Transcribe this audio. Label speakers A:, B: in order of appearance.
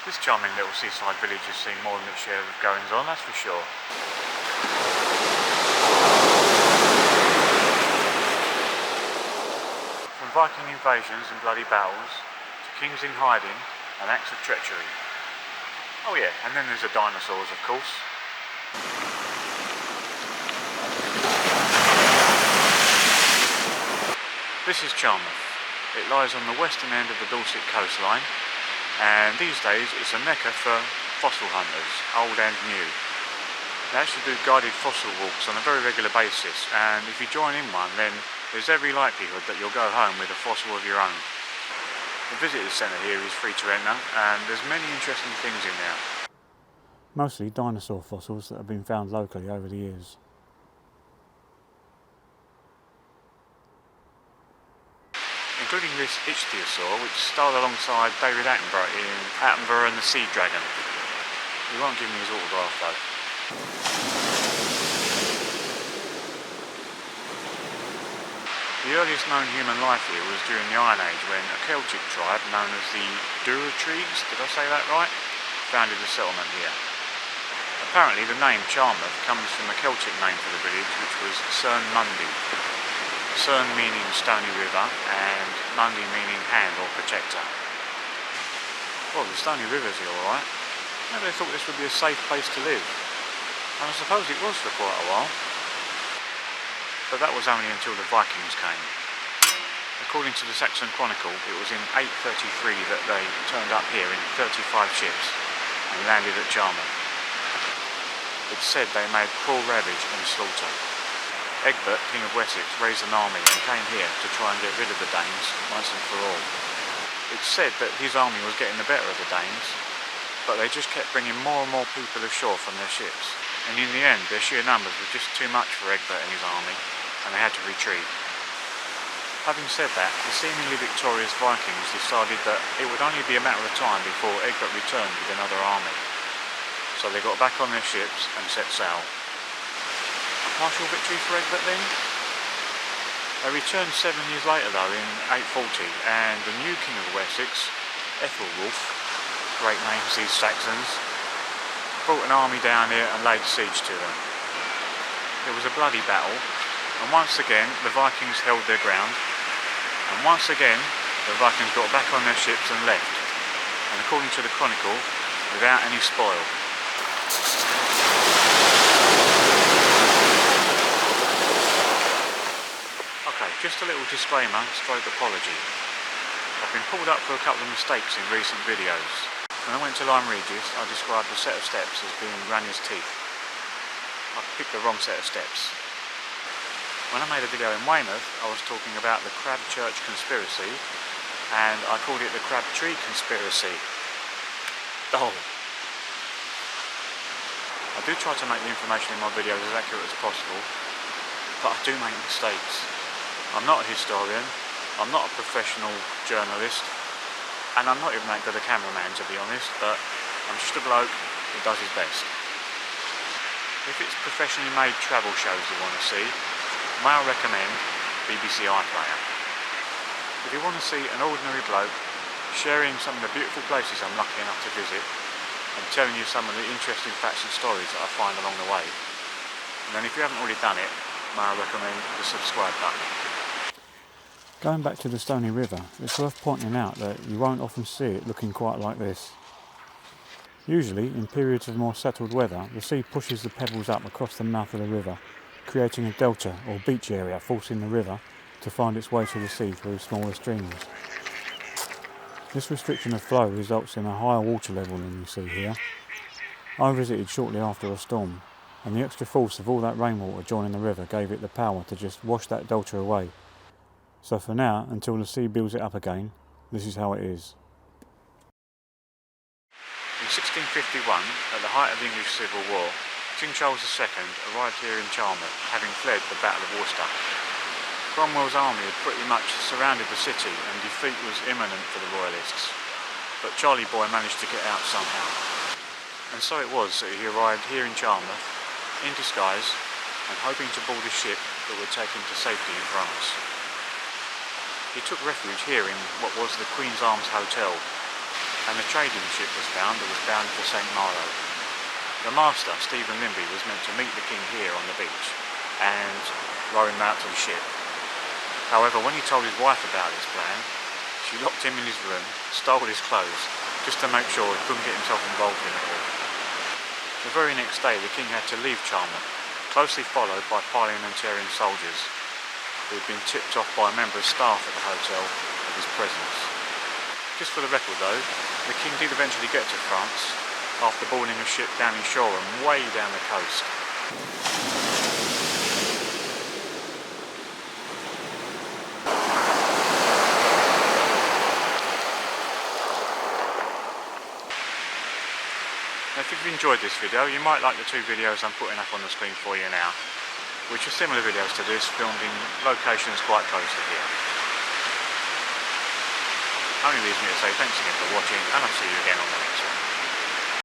A: This charming little seaside village has seen more than its share of goings on, that's for sure. From Viking invasions and bloody battles, to kings in hiding and acts of treachery. Oh yeah, and then there's the dinosaurs, of course. This is Charmouth. It lies on the western end of the Dorset coastline, and these days it's a mecca for fossil hunters, old and new. They actually do guided fossil walks on a very regular basis, and if you join in one, then there's every likelihood that you'll go home with a fossil of your own. The visitors centre here is free to enter, and there's many interesting things in there. Mostly dinosaur fossils that have been found locally over the years. Including this ichthyosaur, which starred alongside David Attenborough in Attenborough and the Sea Dragon. He won't give me his autograph though. The earliest known human life here was during the Iron Age, when a Celtic tribe known as the Dinosaurs, did I say that right, founded a settlement here. Apparently the name Charmouth comes from a Celtic name for the village, which was Cern Mundi. Cern meaning stony river and Mundi meaning hand or protector. Well, the stony river's here alright. Maybe they thought this would be a safe place to live. And I suppose it was for quite a while. But that was only until the Vikings came. According to the Saxon Chronicle, it was in 833 that they turned up here in 35 ships and landed at Charmouth. It's said they made cruel ravage and slaughter. Egbert, King of Wessex, raised an army and came here to try and get rid of the Danes once and for all. It's said that his army was getting the better of the Danes, but they just kept bringing more and more people ashore from their ships, and in the end their sheer numbers were just too much for Egbert and his army, and they had to retreat. Having said that, the seemingly victorious Vikings decided that it would only be a matter of time before Egbert returned with another army, so they got back on their ships and set sail. Partial victory for Egbert then? They returned 7 years later though, in 840, and the new King of Wessex, Ethelwulf, great names these Saxons, brought an army down here and laid siege to them. It was a bloody battle, and once again the Vikings held their ground, and once again the Vikings got back on their ships and left, and according to the Chronicle, without any spoil. Just a little disclaimer, stroke apology. I've been pulled up for a couple of mistakes in recent videos. When I went to Lyme Regis, I described the set of steps as being Granny's teeth. I picked the wrong set of steps. When I made a video in Weymouth, I was talking about the Crab Church conspiracy, and I called it the Crab Tree conspiracy. Oh. I do try to make the information in my videos as accurate as possible, but I do make mistakes. I'm not a historian, I'm not a professional journalist, and I'm not even that good a cameraman to be honest, but I'm just a bloke who does his best. If it's professionally made travel shows you want to see, may I recommend BBC iPlayer. If you want to see an ordinary bloke sharing some of the beautiful places I'm lucky enough to visit, and telling you some of the interesting facts and stories that I find along the way, and then if you haven't already done it, may I recommend the subscribe button. Going back to the Stony River, it's worth pointing out that you won't often see it looking quite like this. Usually, in periods of more settled weather, the sea pushes the pebbles up across the mouth of the river, creating a delta or beach area, forcing the river to find its way to the sea through smaller streams. This restriction of flow results in a higher water level than you see here. I visited shortly after a storm, and the extra force of all that rainwater joining the river gave it the power to just wash that delta away. So for now, until the sea builds it up again, this is how it is. In 1651, at the height of the English Civil War, King Charles II arrived here in Charmouth, having fled the Battle of Worcester. Cromwell's army had pretty much surrounded the city and defeat was imminent for the Royalists, but Charlie Boy managed to get out somehow. And so it was that he arrived here in Charmouth, in disguise, and hoping to board a ship that would take him to safety in France. He took refuge here in what was the Queen's Arms Hotel, and a trading ship was found that was bound for St. Malo. The master, Stephen Limby, was meant to meet the king here on the beach and row him out to the ship. However, when he told his wife about this plan, she locked him in his room, stole his clothes, just to make sure he couldn't get himself involved in it all. The very next day the king had to leave Charmouth, closely followed by parliamentarian soldiers, who had been tipped off by a member of staff at the hotel of his presence. Just for the record though, the king did eventually get to France, after boarding a ship down in shore and way down the coast. Now, if you've enjoyed this video, you might like the two videos I'm putting up on the screen for you now, which are similar videos to this, filmed in locations quite close to here. Only leaves me to say thanks again for watching, and I'll see you again on the next one.